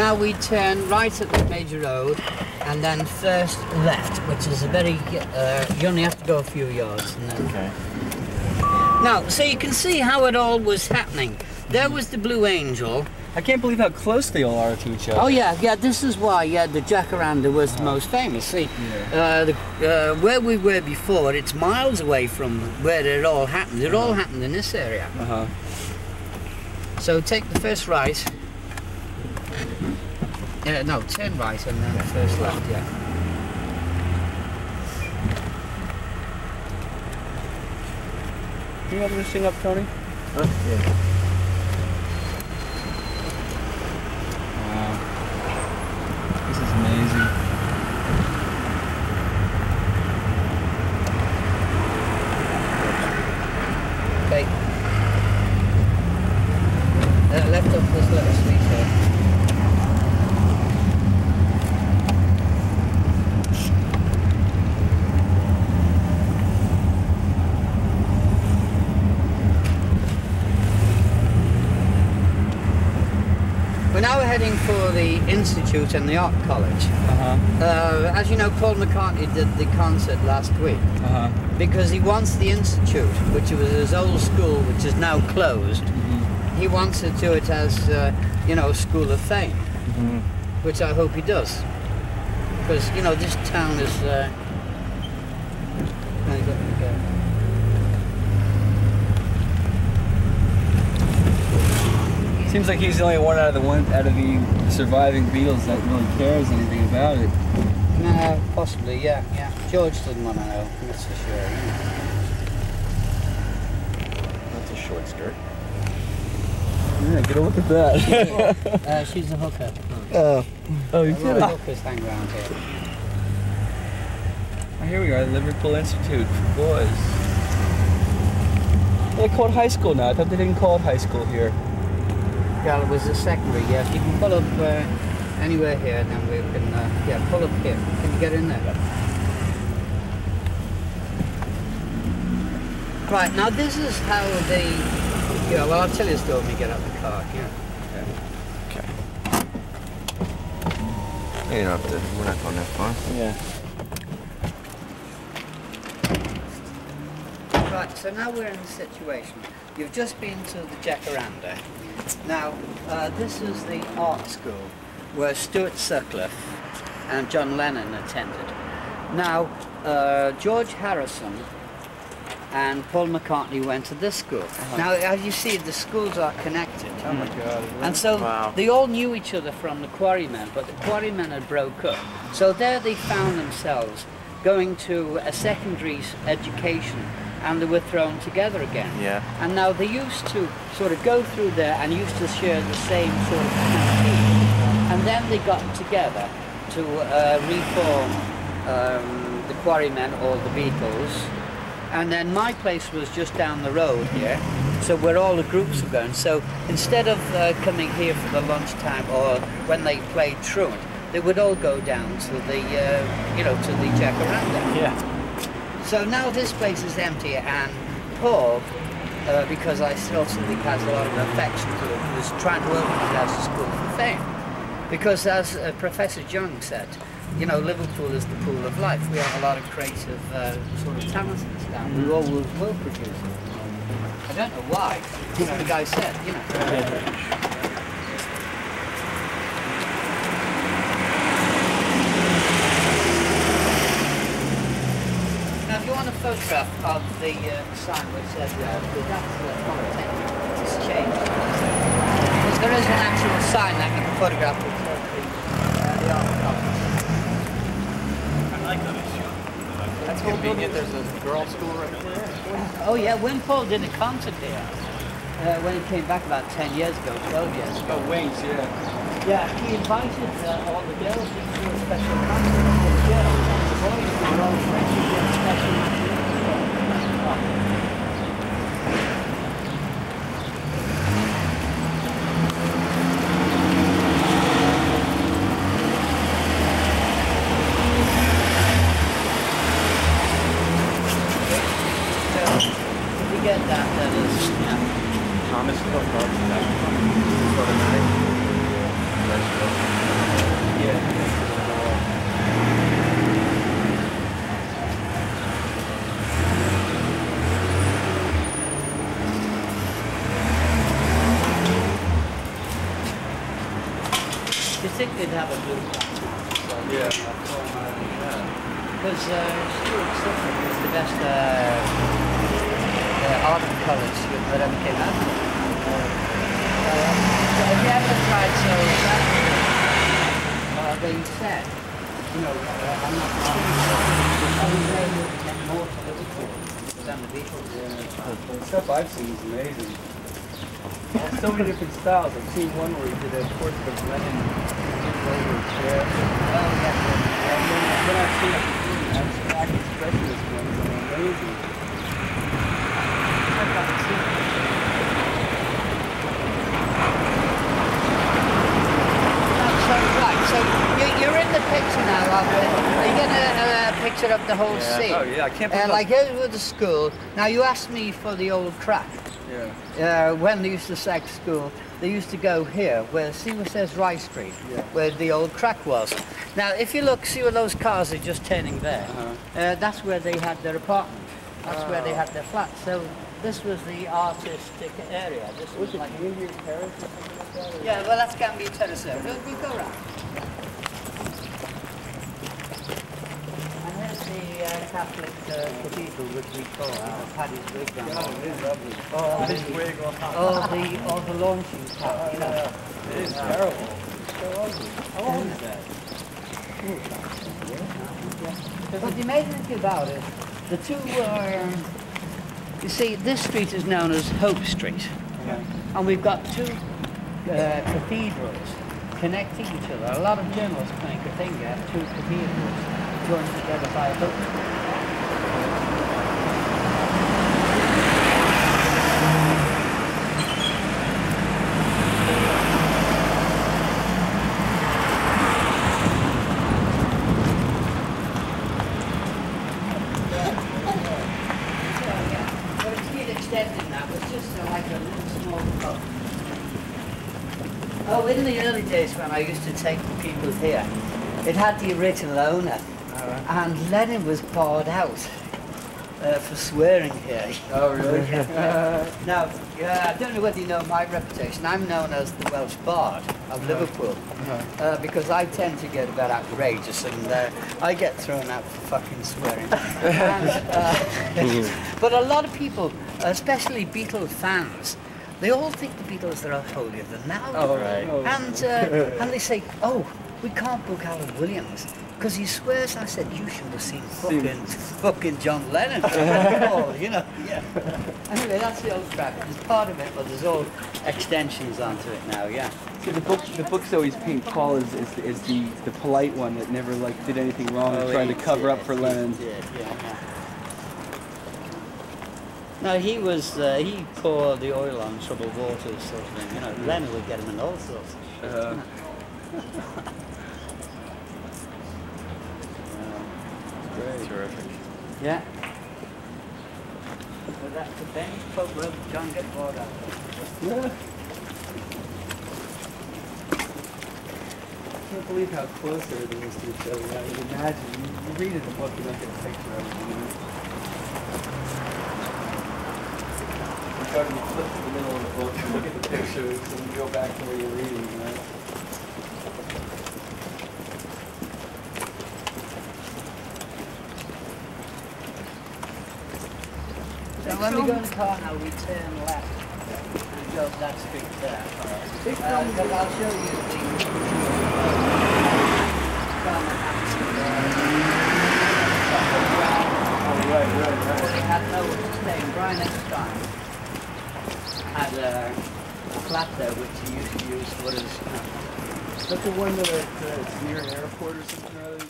now we turn right at the major road and then first left, which is a very, you only have to go a few yards. And then... Okay. Now, so you can see how it all was happening. There was the Blue Angel. I can't believe how close they all are to each other. Oh yeah, this is why the Jacaranda was the most famous. See, where we were before, it's miles away from where it all happened. It all happened in this area. So take the first right. No, turn right and then first left, yeah. Can you open this thing up, Tony? Huh? Yeah. Wow. This is amazing. Okay. Left up this little street here. We're now heading for the Institute and the Art College. As you know, Paul McCartney did the concert last week because he wants the Institute, which was his old school, which is now closed. He wants to do it as, you know, School of Fame, which I hope he does, because you know this town is. Seems like he's the only one out of the surviving Beatles that really cares anything about it. No, possibly, yeah. George doesn't want to know, that's for sure. That's a short skirt. Yeah, get a look at that. She's a hooker. Oh, you kidding? Hookers hang around here. Oh, here we are, the Liverpool Institute for boys. They call it high school now. I thought they didn't call it high school here. Well, it was a secondary, yes. You can pull up anywhere here, and then we can, pull up here. Can you get in there? Right, now this is how they, well, I'll tell you a story when we get out of the car, Okay. You don't have to, we're not going that far. Yeah. Right, so now we're in a situation. You've just been to the Jacaranda. Now, this is the art school where Stuart Sutcliffe and John Lennon attended. Now, George Harrison and Paul McCartney went to this school. Now, as you see, the schools are connected. Oh my God. And so they all knew each other from the Quarrymen, but the Quarrymen had broke up. So there they found themselves going to a secondary education, and they were thrown together again. Yeah. And now they used to sort of go through there and used to share the same sort of canteen. And then they got together to reform the Quarrymen or the Beatles. And then my place was just down the road here, so where all the groups were going. So instead of coming here for the lunchtime or when they played truant, they would all go down to the, you know, to the Jacaranda. Yeah. So now this place is empty, and Paul, because I still think he has a lot of affection to it, was trying to open it as a school for fame. Because as Professor Young said, you know, Liverpool is the pool of life. We have a lot of creative sort of talent in this town. We all will produce it. I don't know why. You know, the guy said, you know. Now, if you want a photograph of the sign which says that's it's changed. Because there is an actual sign that you can photograph which says the art college. That's convenient. There's a girls' school right there. Oh yeah, when Paul did a concert here, when he came back about 10 years ago, 12 years ago. Oh, Wings, yeah. Yeah, he invited all the girls into a special concert for the girls. And the boys were all friends with a special get that is, yeah. Thomas Cook, Yeah. Because Stuart Sutton was the best art college that ever came out. Have you ever tried they said, you know, I'm not more to Liverpool than the Beatles. The stuff I've seen is amazing. So many different styles. I've seen one where he did a portrait of Lennon over a chair. Oh, yeah. And then I've seen abstract expressionist ones that are amazing. I've got to see it. So you're in the picture now, aren't you? Are you going to picture up the whole scene? Oh yeah, I can't believe like here with the school. Now you asked me for the old crack. Yeah. When they used to sack school, they used to go here, where see where it says Rye Street, where the old crack was. Now if you look, see where those cars are just turning there. That's where they had their apartment. That's where they had their flat. So this was the artistic area. This was like Indian Terrace or something like that? yeah, well that's Gambier Terrace there. We'll go round. And here's the Catholic cathedral, which we call Paddy's Wig. Oh, it is lovely. This wig or the launching pad, you know. It is terrible. It's so ugly. How old is that? But the amazing thing about it, the two you see, this street is known as Hope Street. And we've got two cathedrals connecting each other. A lot of journalists make a thing out two cathedrals joined together by a hook. But it's been extended now. It's just like a little small pub. Oh, in the early days when I used to take people here, it had the original owner, and Lenin was barred out for swearing here. Oh, really? Now, I don't know whether you know my reputation. I'm known as the Welsh Bard of Liverpool because I tend to get a bit outrageous and I get thrown out for fucking swearing. But a lot of people, especially Beatles fans, they all think the Beatles are holier than thou. Oh, right. And they say, oh, we can't book Allan Williams because he swears. I said, you should have seen fucking John Lennon. Oh, you know, yeah. Anyway, that's the old track. There's part of it, but there's all extensions onto it now, yeah. See, the books always paint Paul as the polite one that never like did anything wrong and trying to cover up for Lennon. Yeah. No, he poured the oil on troubled waters, sort of thing. You know, Lennon would get him in all sorts of shit. Great. Terrific. Yeah. So that's the Benny pub where John gets bored out. Yeah. I can't believe how close everything is to each other. Now, you imagine, you read it in a book, you don't get a picture of it. You know? You flip to the middle of the book, you look at the pictures, and you go back to where you're reading, right? So when we go in the car now, we turn left and go up that street there. I'll show you the Right. They had no name. Brian Epstein had a flat there which he used to use for his. Is that the one that it's near an airport or something or other?